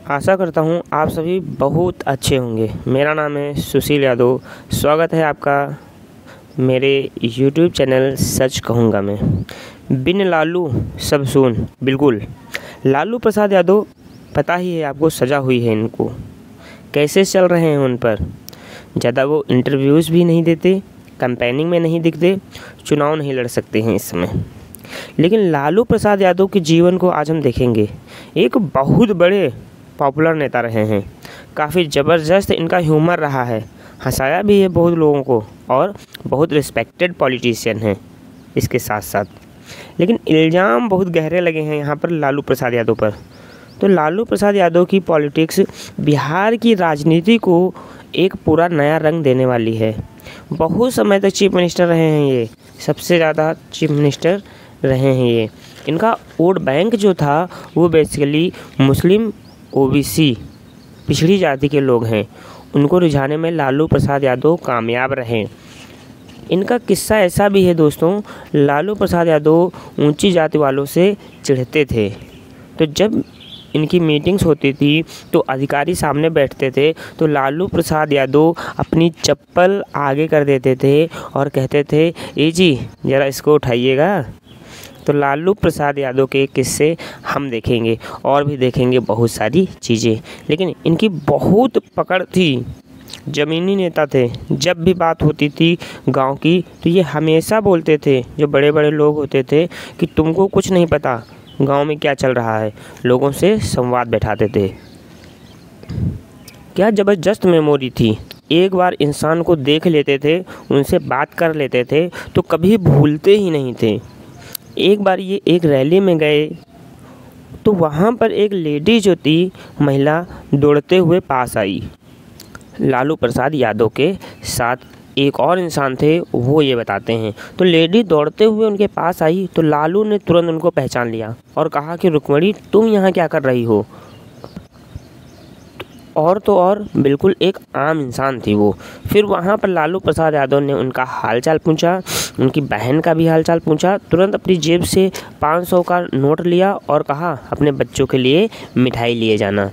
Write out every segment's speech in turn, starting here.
आशा करता हूँ आप सभी बहुत अच्छे होंगे। मेरा नाम है सुशील यादव। स्वागत है आपका मेरे YouTube चैनल सच कहूँगा मैं। बिन लालू सब सुन, बिल्कुल लालू प्रसाद यादव पता ही है आपको, सजा हुई है इनको। कैसे चल रहे हैं उन पर। ज़्यादा वो इंटरव्यूज़ भी नहीं देते, कैंपेनिंग में नहीं दिखते, चुनाव नहीं लड़ सकते हैं इस समय। लेकिन लालू प्रसाद यादव के जीवन को आज हम देखेंगे। एक बहुत बड़े पॉपुलर नेता रहे हैं, काफ़ी ज़बरदस्त इनका ह्यूमर रहा है, हंसाया भी है बहुत लोगों को और बहुत रिस्पेक्टेड पॉलिटिशियन हैं इसके साथ साथ। लेकिन इल्ज़ाम बहुत गहरे लगे हैं यहाँ पर लालू प्रसाद यादव पर। तो लालू प्रसाद यादव की पॉलिटिक्स बिहार की राजनीति को एक पूरा नया रंग देने वाली है। बहुत समय तक चीफ मिनिस्टर रहे हैं ये, सबसे ज़्यादा चीफ मिनिस्टर रहे हैं ये। इनका वोट बैंक जो था वो बेसिकली मुस्लिम ओबीसी पिछड़ी जाति के लोग हैं, उनको रिझाने में लालू प्रसाद यादव कामयाब रहे। इनका किस्सा ऐसा भी है दोस्तों, लालू प्रसाद यादव ऊंची जाति वालों से चिढ़ते थे। तो जब इनकी मीटिंग्स होती थी तो अधिकारी सामने बैठते थे तो लालू प्रसाद यादव अपनी चप्पल आगे कर देते थे और कहते थे, ए जी ज़रा इसको उठाइएगा। तो लालू प्रसाद यादव के किस्से हम देखेंगे और भी देखेंगे बहुत सारी चीज़ें। लेकिन इनकी बहुत पकड़ थी, ज़मीनी नेता थे। जब भी बात होती थी गांव की तो ये हमेशा बोलते थे, जो बड़े बड़े लोग होते थे, कि तुमको कुछ नहीं पता गांव में क्या चल रहा है। लोगों से संवाद बैठाते थे। क्या ज़बरदस्त मेमोरी थी। एक बार इंसान को देख लेते थे, उनसे बात कर लेते थे तो कभी भूलते ही नहीं थे। एक बार ये एक रैली में गए तो वहाँ पर एक लेडी जो थी महिला दौड़ते हुए पास आई। लालू प्रसाद यादव के साथ एक और इंसान थे, वो ये बताते हैं। तो लेडी दौड़ते हुए उनके पास आई तो लालू ने तुरंत उनको पहचान लिया और कहा कि रुक्मणी तुम यहाँ क्या कर रही हो। और तो और बिल्कुल एक आम इंसान थी वो। फिर वहाँ पर लालू प्रसाद यादव ने उनका हालचाल पूछा, उनकी बहन का भी हालचाल पूछा। तुरंत अपनी जेब से 500 का नोट लिया और कहा अपने बच्चों के लिए मिठाई लिए जाना।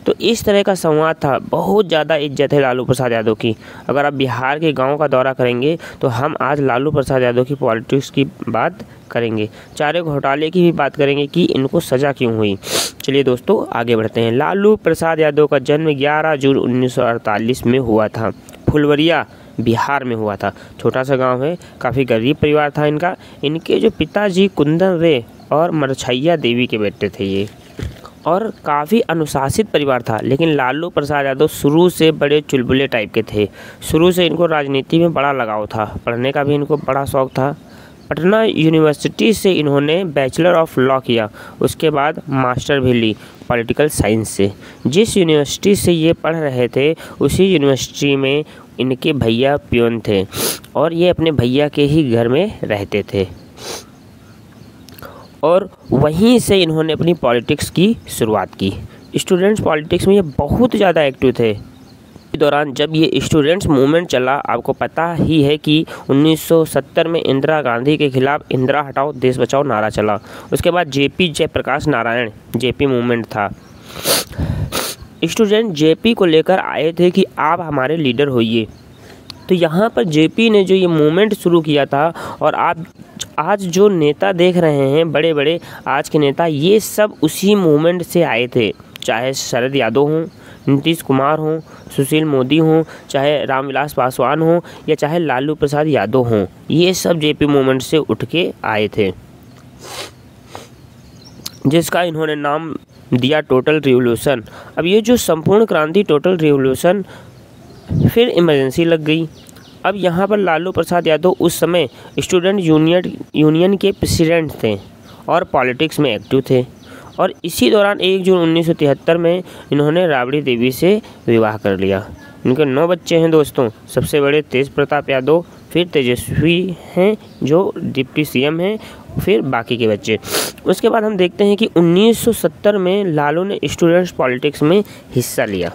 तो इस तरह का संवाद था। बहुत ज़्यादा इज्जत है लालू प्रसाद यादव की। अगर आप बिहार के गांव का दौरा करेंगे तो हम आज लालू प्रसाद यादव की पॉलिटिक्स की बात करेंगे, चारे घोटाले की भी बात करेंगे कि इनको सज़ा क्यों हुई। चलिए दोस्तों आगे बढ़ते हैं। लालू प्रसाद यादव का जन्म 11 जून 1948 में हुआ था। फुलवरिया बिहार में हुआ था। छोटा सा गांव है, काफ़ी गरीब परिवार था इनका। इनके जो पिताजी कुंदन रे और मरछैया देवी के बेटे थे ये, और काफ़ी अनुशासित परिवार था। लेकिन लालू प्रसाद यादव शुरू से बड़े चुलबुले टाइप के थे। शुरू से इनको राजनीति में बड़ा लगाव था, पढ़ने का भी इनको बड़ा शौक़ था। पटना यूनिवर्सिटी से इन्होंने बैचलर ऑफ लॉ किया, उसके बाद मास्टर भी ली पॉलिटिकल साइंस से। जिस यूनिवर्सिटी से ये पढ़ रहे थे उसी यूनिवर्सिटी में इनके भैया प्यून थे और ये अपने भैया के ही घर में रहते थे और वहीं से इन्होंने अपनी पॉलिटिक्स की शुरुआत की। स्टूडेंट्स पॉलिटिक्स में ये बहुत ज़्यादा एक्टिव थे। इस दौरान जब ये स्टूडेंट्स मूवमेंट चला, आपको पता ही है कि 1970 में इंदिरा गांधी के खिलाफ इंदिरा हटाओ देश बचाओ नारा चला। उसके बाद JP Jayaprakash Narayan JP movement था। स्टूडेंट जेपी को लेकर आए थे कि आप हमारे लीडर होइए। तो यहाँ पर जेपी ने जो ये मूवमेंट शुरू किया था, और आप आज जो नेता देख रहे हैं बड़े बड़े आज के नेता, ये सब उसी मूवमेंट से आए थे। चाहे शरद यादव हों, नीतीश कुमार हों, सुशील मोदी हों, चाहे रामविलास पासवान हों या चाहे लालू प्रसाद यादव हों, ये सब जेपी मूवमेंट से उठ के आए थे, जिसका इन्होंने नाम दिया टोटल रिवॉल्यूशन। अब ये जो संपूर्ण क्रांति टोटल रिवॉल्यूशन, फिर इमरजेंसी लग गई। अब यहाँ पर लालू प्रसाद यादव उस समय स्टूडेंट यूनियन के प्रेसिडेंट थे और पॉलिटिक्स में एक्टिव थे। और इसी दौरान 1 जून 1973 में इन्होंने राबड़ी देवी से विवाह कर लिया। इनके 9 बच्चे हैं दोस्तों। सबसे बड़े तेज प्रताप यादव, फिर तेजस्वी हैं जो डिप्टी सीएम हैं, फिर बाकी के बच्चे। उसके बाद हम देखते हैं कि 1970 में लालू ने स्टूडेंट्स पॉलिटिक्स में हिस्सा लिया।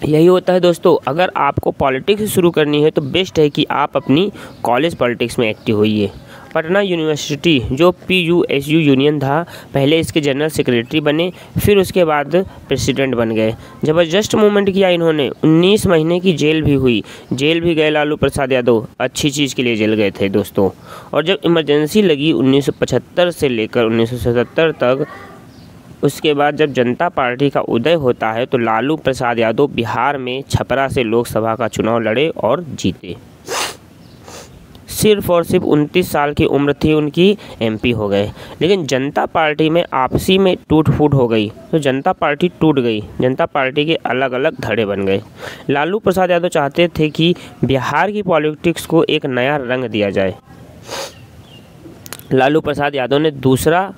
यही होता है दोस्तों, अगर आपको पॉलिटिक्स शुरू करनी है तो बेस्ट है कि आप अपनी कॉलेज पॉलिटिक्स में एक्टिव होइए। पटना यूनिवर्सिटी जो PUSU यूनियन था, पहले इसके जनरल सेक्रेटरी बने, फिर उसके बाद प्रेसिडेंट बन गए। ज़बरदस्त मूवमेंट किया इन्होंने, 19 महीने की जेल भी हुई, जेल भी गए लालू प्रसाद यादव, अच्छी चीज़ के लिए जेल गए थे दोस्तों। और जब इमरजेंसी लगी 1975 से लेकर 1977 तक, उसके बाद जब जनता पार्टी का उदय होता है तो लालू प्रसाद यादव बिहार में छपरा से लोकसभा का चुनाव लड़े और जीते। सिर्फ और सिर्फ 29 साल की उम्र थी उनकी, MP हो गए। लेकिन जनता पार्टी में आपसी में टूट फूट हो गई तो जनता पार्टी टूट गई, जनता पार्टी के अलग अलग धड़े बन गए। लालू प्रसाद यादव चाहते थे कि बिहार की पॉलिटिक्स को एक नया रंग दिया जाए। लालू प्रसाद यादव ने दूसरा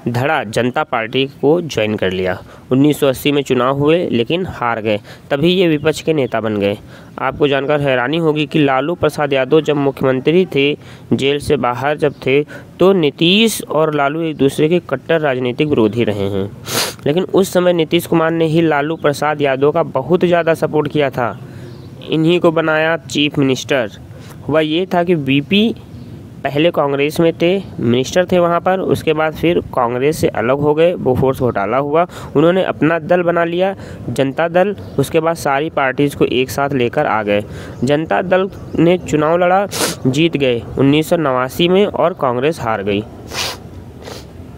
धड़ा जनता पार्टी को ज्वाइन कर लिया। 1980 में चुनाव हुए लेकिन हार गए, तभी ये विपक्ष के नेता बन गए। आपको जानकर हैरानी होगी कि लालू प्रसाद यादव जब मुख्यमंत्री थे, जेल से बाहर जब थे, तो नीतीश और लालू एक दूसरे के कट्टर राजनीतिक विरोधी रहे हैं। लेकिन उस समय नीतीश कुमार ने ही लालू प्रसाद यादव का बहुत ज़्यादा सपोर्ट किया था, इन्हीं को बनाया चीफ मिनिस्टर। हुआ ये था कि VP पहले कांग्रेस में थे, मिनिस्टर थे वहाँ पर, उसके बाद फिर कांग्रेस से अलग हो गए, बोफोर्स घोटाला हुआ, उन्होंने अपना दल बना लिया जनता दल। उसके बाद सारी पार्टीज़ को एक साथ लेकर आ गए। जनता दल ने चुनाव लड़ा, जीत गए 1989 में, और कांग्रेस हार गई।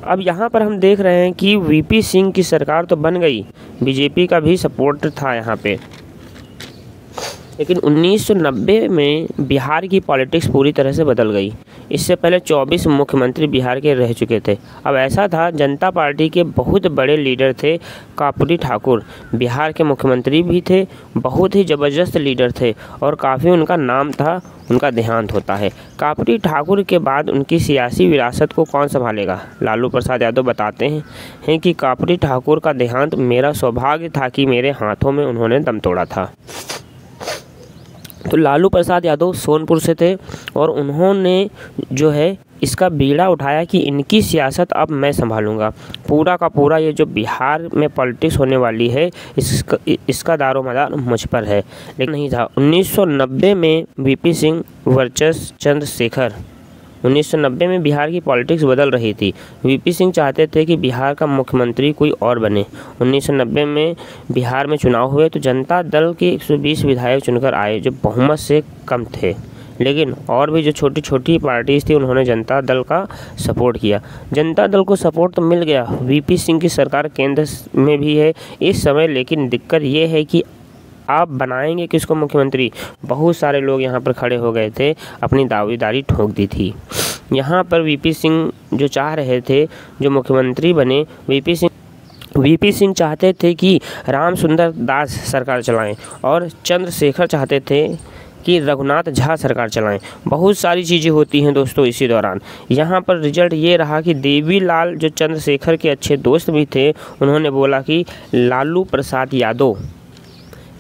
अब यहाँ पर हम देख रहे हैं कि VP सिंह की सरकार तो बन गई, BJP का भी सपोर्ट था यहाँ पे, लेकिन 1990 में बिहार की पॉलिटिक्स पूरी तरह से बदल गई। इससे पहले 24 मुख्यमंत्री बिहार के रह चुके थे। अब ऐसा था, जनता पार्टी के बहुत बड़े लीडर थे कर्पूरी ठाकुर, बिहार के मुख्यमंत्री भी थे, बहुत ही ज़बरदस्त लीडर थे और काफ़ी उनका नाम था। उनका देहांत होता है। कर्पूरी ठाकुर के बाद उनकी सियासी विरासत को कौन संभालेगा? लालू प्रसाद यादव बताते हैं कि कर्पूरी ठाकुर का देहांत मेरा सौभाग्य था कि मेरे हाथों में उन्होंने दम तोड़ा था। तो लालू प्रसाद यादव सोनपुर से थे और उन्होंने जो है इसका बीड़ा उठाया कि इनकी सियासत अब मैं संभालूंगा, पूरा का पूरा ये जो बिहार में पॉलिटिक्स होने वाली है इसका दारोमदार मुझ पर है। लेकिन नहीं था। 1990 में VP सिंह वर्चस चंद्रशेखर, 1990 में बिहार की पॉलिटिक्स बदल रही थी। VP सिंह चाहते थे कि बिहार का मुख्यमंत्री कोई और बने। 1990 में बिहार में चुनाव हुए तो जनता दल के 120 विधायक चुनकर आए जो बहुमत से कम थे, लेकिन और भी जो छोटी छोटी पार्टीज थी उन्होंने जनता दल का सपोर्ट किया। जनता दल को सपोर्ट तो मिल गया, VP सिंह की सरकार केंद्र में भी है इस समय, लेकिन दिक्कत ये है कि आप बनाएंगे किसको मुख्यमंत्री? बहुत सारे लोग यहाँ पर खड़े हो गए थे, अपनी दावेदारी ठोक दी थी। यहाँ पर VP सिंह जो चाह रहे थे जो मुख्यमंत्री बने, VP सिंह चाहते थे कि राम सुंदर दास सरकार चलाएं और चंद्रशेखर चाहते थे कि रघुनाथ झा सरकार चलाएं। बहुत सारी चीज़ें होती हैं दोस्तों इसी दौरान। यहाँ पर रिजल्ट ये रहा कि देवीलाल जो चंद्रशेखर के अच्छे दोस्त भी थे, उन्होंने बोला कि लालू प्रसाद यादव,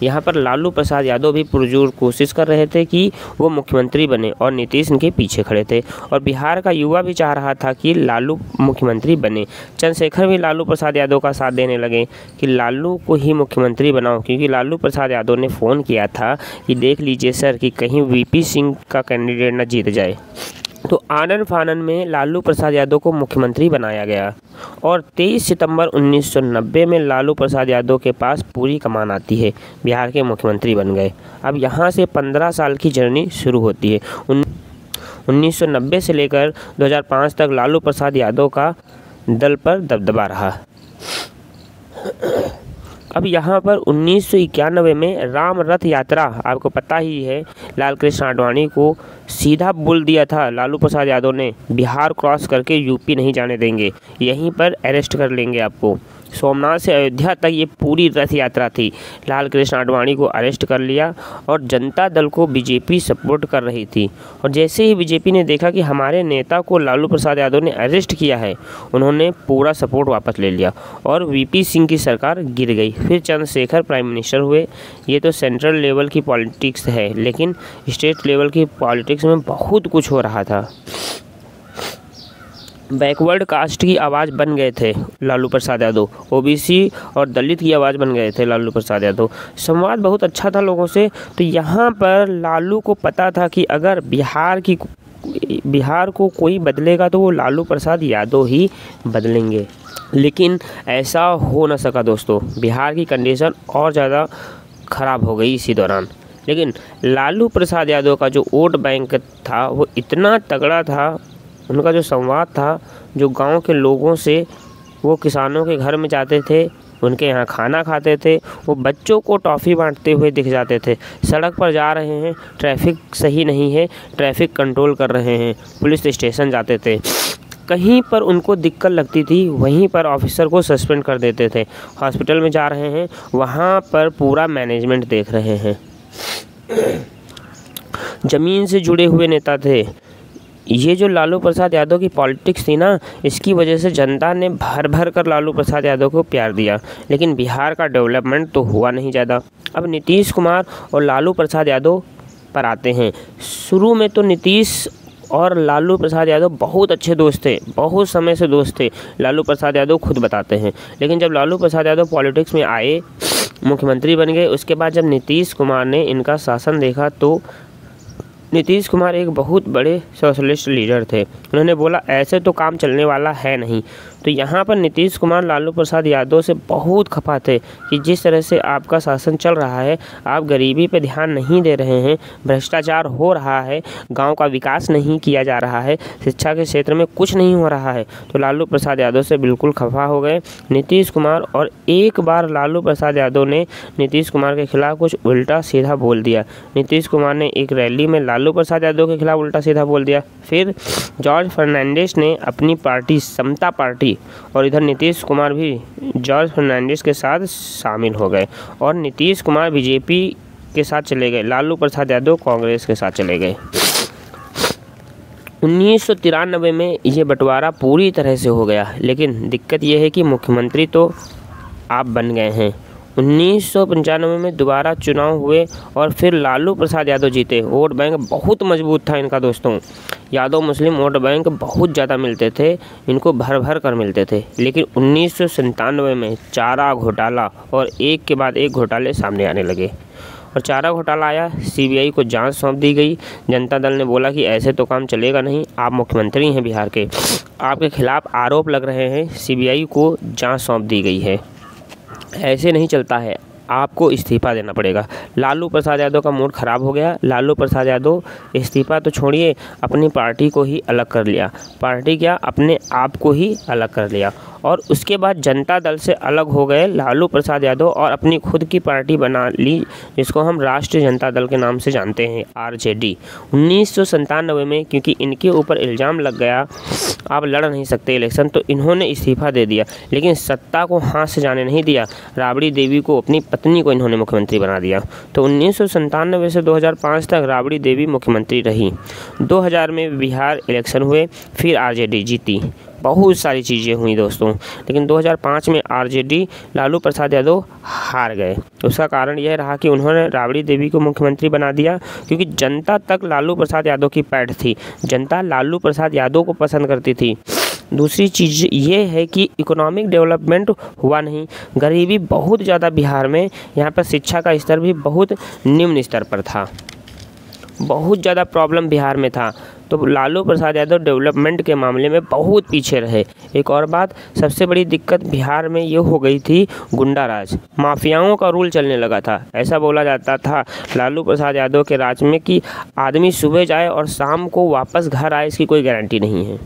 यहाँ पर लालू प्रसाद यादव भी पुरजोर कोशिश कर रहे थे कि वो मुख्यमंत्री बने और नीतीश इनके पीछे खड़े थे। और बिहार का युवा भी चाह रहा था कि लालू मुख्यमंत्री बने। चंद्रशेखर भी लालू प्रसाद यादव का साथ देने लगे कि लालू को ही मुख्यमंत्री बनाओ, क्योंकि लालू प्रसाद यादव ने फ़ोन किया था कि देख लीजिए सर कि कहीं VP सिंह का कैंडिडेट न जीत जाए। तो आनन फानन में लालू प्रसाद यादव को मुख्यमंत्री बनाया गया और 23 सितंबर 1990 में लालू प्रसाद यादव के पास पूरी कमान आती है, बिहार के मुख्यमंत्री बन गए। अब यहाँ से 15 साल की जर्नी शुरू होती है। 1990 से लेकर 2005 तक लालू प्रसाद यादव का दल पर दबदबा रहा। अब यहाँ पर 1991 में राम रथ यात्रा, आपको पता ही है, लाल कृष्ण आडवाणी को सीधा बोल दिया था लालू प्रसाद यादव ने, बिहार क्रॉस करके UP नहीं जाने देंगे, यहीं पर अरेस्ट कर लेंगे आपको। सोमनाथ से अयोध्या तक ये पूरी रथ यात्रा थी। लाल कृष्ण आडवाणी को अरेस्ट कर लिया और जनता दल को BJP सपोर्ट कर रही थी। और जैसे ही BJP ने देखा कि हमारे नेता को लालू प्रसाद यादव ने अरेस्ट किया है, उन्होंने पूरा सपोर्ट वापस ले लिया और VP सिंह की सरकार गिर गई। फिर चंद्रशेखर प्राइम मिनिस्टर हुए। ये तो सेंट्रल लेवल की पॉलिटिक्स है, लेकिन स्टेट लेवल की पॉलिटिक्स में बहुत कुछ हो रहा था। बैकवर्ड कास्ट की आवाज़ बन गए थे लालू प्रसाद यादव, OBC और दलित की आवाज़ बन गए थे लालू प्रसाद यादव। संवाद बहुत अच्छा था लोगों से। तो यहाँ पर लालू को पता था कि अगर बिहार की बिहार को कोई बदलेगा तो वो लालू प्रसाद यादव ही बदलेंगे। लेकिन ऐसा हो न सका दोस्तों, बिहार की कंडीशन और ज़्यादा ख़राब हो गई इसी दौरान। लेकिन लालू प्रसाद यादव का जो वोट बैंक था वो इतना तगड़ा था, उनका जो संवाद था, जो गांव के लोगों से, वो किसानों के घर में जाते थे, उनके यहाँ खाना खाते थे, वो बच्चों को टॉफ़ी बांटते हुए दिख जाते थे, सड़क पर जा रहे हैं, ट्रैफिक सही नहीं है, ट्रैफिक कंट्रोल कर रहे हैं, पुलिस स्टेशन जाते थे, कहीं पर उनको दिक्कत लगती थी वहीं पर ऑफिसर को सस्पेंड कर देते थे। हॉस्पिटल में जा रहे हैं, वहाँ पर पूरा मैनेजमेंट देख रहे हैं। ज़मीन से जुड़े हुए नेता थे। ये जो लालू प्रसाद यादव की पॉलिटिक्स थी ना, इसकी वजह से जनता ने भर भर कर लालू प्रसाद यादव को प्यार दिया। लेकिन बिहार का डेवलपमेंट तो हुआ नहीं ज़्यादा। अब नीतीश कुमार और लालू प्रसाद यादव पर आते हैं। शुरू में तो नीतीश और लालू प्रसाद यादव बहुत अच्छे दोस्त थे, बहुत समय से दोस्त थे, लालू प्रसाद यादव खुद बताते हैं। लेकिन जब लालू प्रसाद यादव पॉलिटिक्स में आए, मुख्यमंत्री बन गए, उसके बाद जब नीतीश कुमार ने इनका शासन देखा तो नीतीश कुमार एक बहुत बड़े सोशलिस्ट लीडर थे। उन्होंने बोला ऐसे तो काम चलने वाला है नहीं। तो यहाँ पर नीतीश कुमार लालू प्रसाद यादव से बहुत खफा थे कि जिस तरह से आपका शासन चल रहा है, आप गरीबी पे ध्यान नहीं दे रहे हैं, भ्रष्टाचार हो रहा है, गांव का विकास नहीं किया जा रहा है, शिक्षा के क्षेत्र में कुछ नहीं हो रहा है। तो लालू प्रसाद यादव से बिल्कुल खफा हो गए नीतीश कुमार। और एक बार लालू प्रसाद यादव ने नीतीश कुमार के खिलाफ कुछ उल्टा सीधा बोल दिया। नीतीश कुमार ने एक रैली में लालू प्रसाद यादव के खिलाफ उल्टा सीधा बोल दिया। फिर जॉर्ज फर्नांडिस ने अपनी पार्टी समता पार्टी, और इधर नीतीश कुमार भी जॉर्ज फर्नांडिस के साथ शामिल हो गए और नीतीश कुमार बीजेपी के साथ चले गए, लालू प्रसाद यादव कांग्रेस के साथ चले गए। 1993 में ये बंटवारा पूरी तरह से हो गया। लेकिन दिक्कत ये है कि मुख्यमंत्री तो आप बन गए हैं। 1995 में दोबारा चुनाव हुए और फिर लालू प्रसाद यादव जीते। वोट बैंक बहुत मजबूत था इनका दोस्तों। यादव मुस्लिम वोट बैंक बहुत ज़्यादा मिलते थे, इनको भर भर कर मिलते थे। लेकिन 1997 में चारा घोटाला और एक के बाद एक घोटाले सामने आने लगे और चारा घोटाला आया, सीबीआई को जांच सौंप दी गई। जनता दल ने बोला कि ऐसे तो काम चलेगा नहीं, आप मुख्यमंत्री हैं बिहार के, आपके खिलाफ आरोप लग रहे हैं, सीबीआई को जांच सौंप दी गई है, ऐसे नहीं चलता है, आपको इस्तीफ़ा देना पड़ेगा। लालू प्रसाद यादव का मूड ख़राब हो गया। लालू प्रसाद यादव इस्तीफ़ा तो छोड़िए, अपनी पार्टी को ही अलग कर लिया। पार्टी क्या, अपने आप को ही अलग कर लिया। और उसके बाद जनता दल से अलग हो गए लालू प्रसाद यादव और अपनी खुद की पार्टी बना ली, जिसको हम राष्ट्रीय जनता दल के नाम से जानते हैं, आरजेडी। 1997 में क्योंकि इनके ऊपर इल्ज़ाम लग गया आप लड़ नहीं सकते इलेक्शन, तो इन्होंने इस्तीफ़ा दे दिया। लेकिन सत्ता को हाथ से जाने नहीं दिया। राबड़ी देवी को, अपनी पत्नी को इन्होंने मुख्यमंत्री बना दिया। तो 1997 से 2005 तक राबड़ी देवी मुख्यमंत्री रही। 2000 में बिहार इलेक्शन हुए, फिर आरजेडी जीती। बहुत सारी चीज़ें हुई दोस्तों। लेकिन 2005 में आरजेडी, लालू प्रसाद यादव हार गए। उसका कारण यह रहा कि उन्होंने राबड़ी देवी को मुख्यमंत्री बना दिया, क्योंकि जनता तक लालू प्रसाद यादव की पैठ थी। जनता लालू प्रसाद यादव को पसंद करती थी। दूसरी चीज़ ये है कि इकोनॉमिक डेवलपमेंट हुआ नहीं, गरीबी बहुत ज़्यादा बिहार में, यहाँ पर शिक्षा का स्तर भी बहुत निम्न स्तर पर था, बहुत ज़्यादा प्रॉब्लम बिहार में था। तो लालू प्रसाद यादव डेवलपमेंट के मामले में बहुत पीछे रहे। एक और बात, सबसे बड़ी दिक्कत बिहार में ये हो गई थी, गुंडा राज, माफियाओं का रूल चलने लगा था। ऐसा बोला जाता था लालू प्रसाद यादव के राज में कि आदमी सुबह जाए और शाम को वापस घर आए, इसकी कोई गारंटी नहीं है।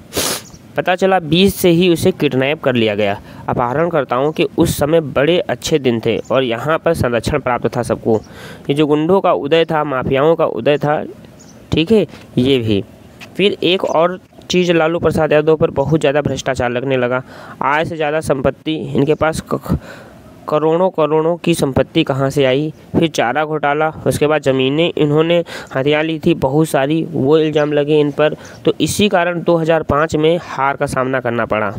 पता चला 20 से ही उसे किडनैप कर लिया गया। अपहरणकर्ताओं के उस समय बड़े अच्छे दिन थे और यहाँ पर संरक्षण प्राप्त था सबको। ये जो गुंडों का उदय था, माफियाओं का उदय था, ठीक है, ये भी। फिर एक और चीज़, लालू प्रसाद यादव पर बहुत ज़्यादा भ्रष्टाचार लगने लगा। आय से ज़्यादा संपत्ति इनके पास, करोड़ों करोड़ों की संपत्ति कहाँ से आई। फिर चारा घोटाला, उसके बाद ज़मीनें इन्होंने हथिया ली थी बहुत सारी, वो इल्ज़ाम लगे इन पर। तो इसी कारण 2005 में हार का सामना करना पड़ा।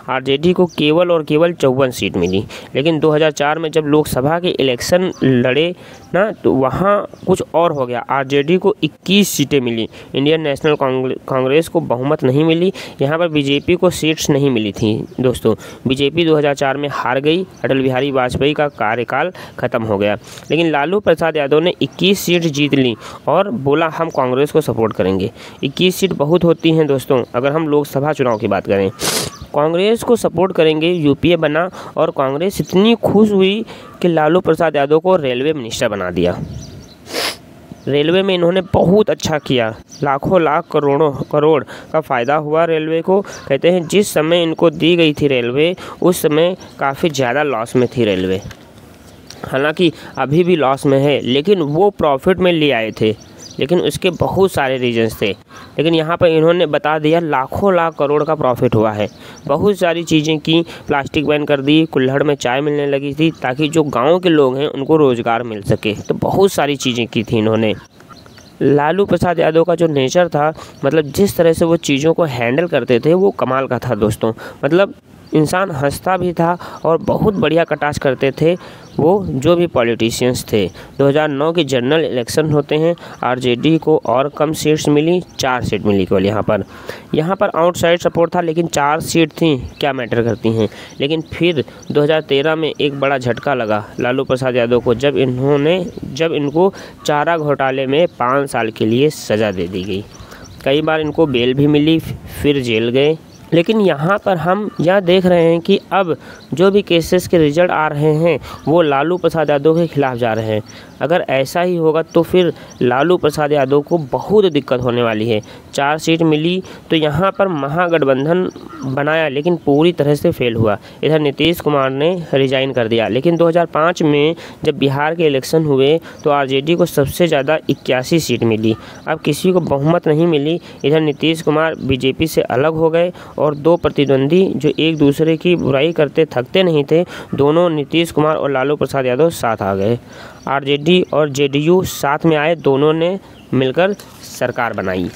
आरजेडी को केवल और केवल 54 सीट मिली। लेकिन 2004 में जब लोकसभा के इलेक्शन लड़े ना, तो वहाँ कुछ और हो गया। आरजेडी को 21 सीटें मिली। इंडियन नेशनल कांग्रेस को बहुमत नहीं मिली। यहाँ पर बीजेपी को सीट्स नहीं मिली थी दोस्तों। बीजेपी 2004 में हार गई। अटल बिहारी बिहारी वाजपेयी का कार्यकाल ख़त्म हो गया। लेकिन लालू प्रसाद यादव ने 21 सीट जीत ली और बोला हम कांग्रेस को सपोर्ट करेंगे। 21 सीट बहुत होती हैं दोस्तों, अगर हम लोकसभा चुनाव की बात करें। कांग्रेस को सपोर्ट करेंगे, यूपीए बना और कांग्रेस इतनी खुश हुई कि लालू प्रसाद यादव को रेलवे मिनिस्टर बना दिया। रेलवे में इन्होंने बहुत अच्छा किया, लाखों लाख करोड़ का फ़ायदा हुआ रेलवे को। कहते हैं जिस समय इनको दी गई थी रेलवे, उस समय काफ़ी ज़्यादा लॉस में थी रेलवे। हालांकि अभी भी लॉस में है, लेकिन वो प्रॉफिट में ले आए थे, लेकिन उसके बहुत सारे रीजंस थे। लेकिन यहाँ पर इन्होंने बता दिया लाखों लाख करोड़ का प्रॉफिट हुआ है। बहुत सारी चीज़ें की, प्लास्टिक बैन कर दी, कुल्हड़ में चाय मिलने लगी थी ताकि जो गांव के लोग हैं उनको रोज़गार मिल सके। तो बहुत सारी चीज़ें की थी इन्होंने। लालू प्रसाद यादव का जो नेचर था, मतलब जिस तरह से वो चीज़ों को हैंडल करते थे, वो कमाल का था दोस्तों। मतलब इंसान हंसता भी था और बहुत बढ़िया कटाक्ष करते थे वो जो भी पॉलिटिशियंस थे। 2009 के जनरल इलेक्शन होते हैं, आरजेडी को और कम सीट्स मिली, 4 सीट मिली केवल। यहाँ पर आउटसाइड सपोर्ट था, लेकिन 4 सीट थी, क्या मैटर करती हैं। लेकिन फिर 2013 में एक बड़ा झटका लगा लालू प्रसाद यादव को, जब इनको चारा घोटाले में 5 साल के लिए सज़ा दे दी गई। कई बार इनको बेल भी मिली, फिर जेल गए। लेकिन यहाँ पर हम यह देख रहे हैं कि अब जो भी केसेस के रिजल्ट आ रहे हैं वो लालू प्रसाद यादव के खिलाफ जा रहे हैं। अगर ऐसा ही होगा तो फिर लालू प्रसाद यादव को बहुत दिक्कत होने वाली है। 4 सीट मिली तो यहाँ पर महागठबंधन बनाया, लेकिन पूरी तरह से फेल हुआ। इधर नीतीश कुमार ने रिजाइन कर दिया। लेकिन 2005 में जब बिहार के इलेक्शन हुए तो आरजेडी को सबसे ज़्यादा 81 सीट मिली। अब किसी को बहुमत नहीं मिली। इधर नीतीश कुमार बीजेपी से अलग हो गए और 2 प्रतिद्वंदी जो एक दूसरे की बुराई करते थकते नहीं थे, दोनों नीतीश कुमार और लालू प्रसाद यादव साथ आ गए। आरजेडी और जेडीयू साथ में आए, दोनों ने मिलकर सरकार बनाई।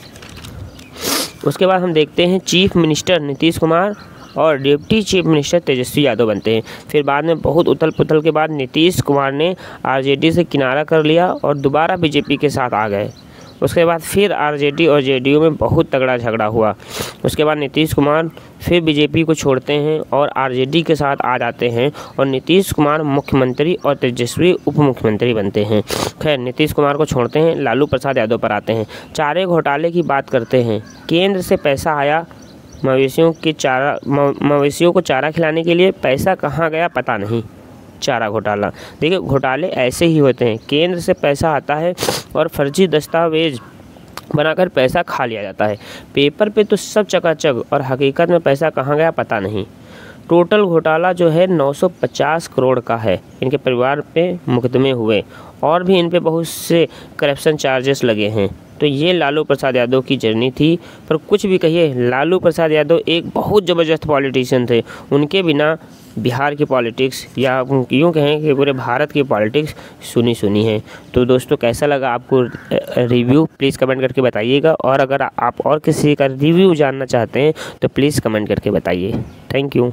उसके बाद हम देखते हैं चीफ मिनिस्टर नीतीश कुमार और deputy chief minister Tejashwi Yadav बनते हैं। फिर बाद में बहुत उथल पुथल के बाद नीतीश कुमार ने आरजेडी से किनारा कर लिया और दोबारा बीजेपी के साथ आ गए। उसके बाद फिर आरजेडी और जेडीयू में बहुत तगड़ा झगड़ा हुआ। उसके बाद नीतीश कुमार फिर बीजेपी को छोड़ते हैं और आरजेडी के साथ आ जाते हैं और नीतीश कुमार मुख्यमंत्री और तेजस्वी उप मुख्यमंत्री बनते हैं। खैर, नीतीश कुमार को छोड़ते हैं, लालू प्रसाद यादव पर आते हैं। चारे घोटाले की बात करते हैं। केंद्र से पैसा आया मवेशियों को चारा खिलाने के लिए, पैसा कहाँ गया पता नहीं। चारा घोटाला, देखिए घोटाले ऐसे ही होते हैं, केंद्र से पैसा आता है और फर्जी दस्तावेज बनाकर पैसा खा लिया जाता है। पेपर पे तो सब चकाचक और हकीकत में पैसा कहाँ गया पता नहीं। टोटल घोटाला जो है 950 करोड़ का है। इनके परिवार पे मुकदमे हुए और भी इन पे बहुत से करप्शन चार्जेस लगे हैं। तो ये लालू प्रसाद यादव की जर्नी थी। पर कुछ भी कहिए, लालू प्रसाद यादव एक बहुत ज़बरदस्त पॉलिटिशियन थे। उनके बिना बिहार की पॉलिटिक्स या यूँ कहें कि पूरे भारत की पॉलिटिक्स सुनी है। तो दोस्तों, कैसा लगा आपको रिव्यू, प्लीज़ कमेंट करके बताइएगा। और अगर आप और किसी का रिव्यू जानना चाहते हैं तो प्लीज़ कमेंट करके बताइए। Thank you.